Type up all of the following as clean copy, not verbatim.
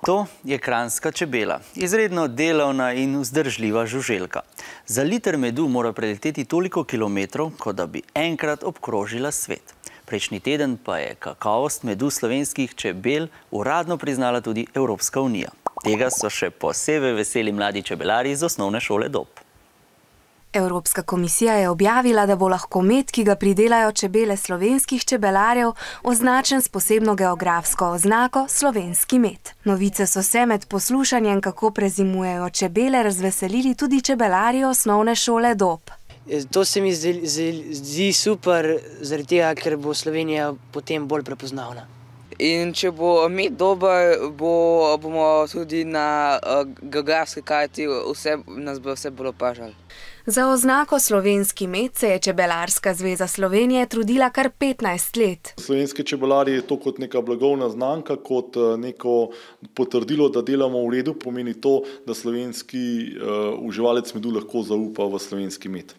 To je kranjska čebela, izredno delavna in vzdržljiva žuželka. Za liter medu mora preleteti toliko kilometrov, kot da bi enkrat obkrožila svet. Prejšnji teden pa je kakovost medu slovenskih čebel uradno priznala tudi Evropska unija. Tega so še posebej veseli mladi čebelarji iz osnovne šole Dob. Evropska komisija je objavila, da bo lahko med, ki ga pridelajo čebele slovenskih čebelarjev, označen s posebno geografsko oznako slovenski med. Novice so se med poslušanjem, kako prezimujejo čebele, razveselili tudi čebelarji osnovne šole Dob. To se mi zdi super, zaradi tega, ker bo Slovenija potem bolj prepoznavna. In če bo med dober, bomo tudi na geografski karti nas bo vse bolj opažali. Za oznako slovenski med se je Čebelarska zveza Slovenije trudila kar 15 let. Slovenski čebelarji je to kot neka blagovna znamka, kot neko potrdilo, da delamo v redu, pomeni to, da slovenski uživalec medu lahko zaupa v slovenski med.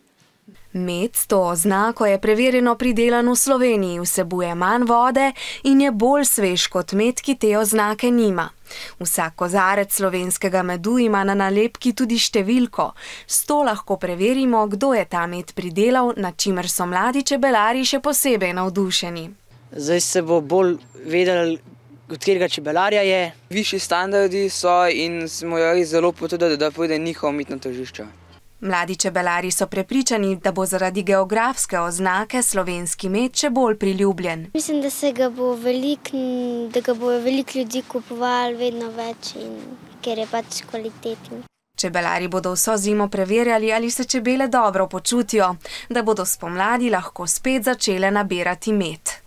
Med s to oznako je preverjeno pridelan v Sloveniji, vsebuje manj vode in je bolj svež kot med, ki te oznake nima. Vsak kozarec slovenskega medu ima na nalepki tudi številko. S to lahko preverimo, kdo je ta med pridelal, nad čimer so mladi čebelarji še posebej navdušeni. Zdaj se bo bolj vedeli, od katerega čebelarja je. Višji standardi so in smo jo zelo potrudili, da pride njihov med na tržišče. Mladi čebelarji so prepričani, da bo zaradi geografske oznake slovenski med še bolj priljubljen. Mislim, da ga bo veliko ljudi kupovali, vedno več, ker je pač kvaliteten. Čebelarji bodo vso zimo preverjali, ali se čebele dobro počutijo, da bodo spomladi lahko spet začele nabirati med.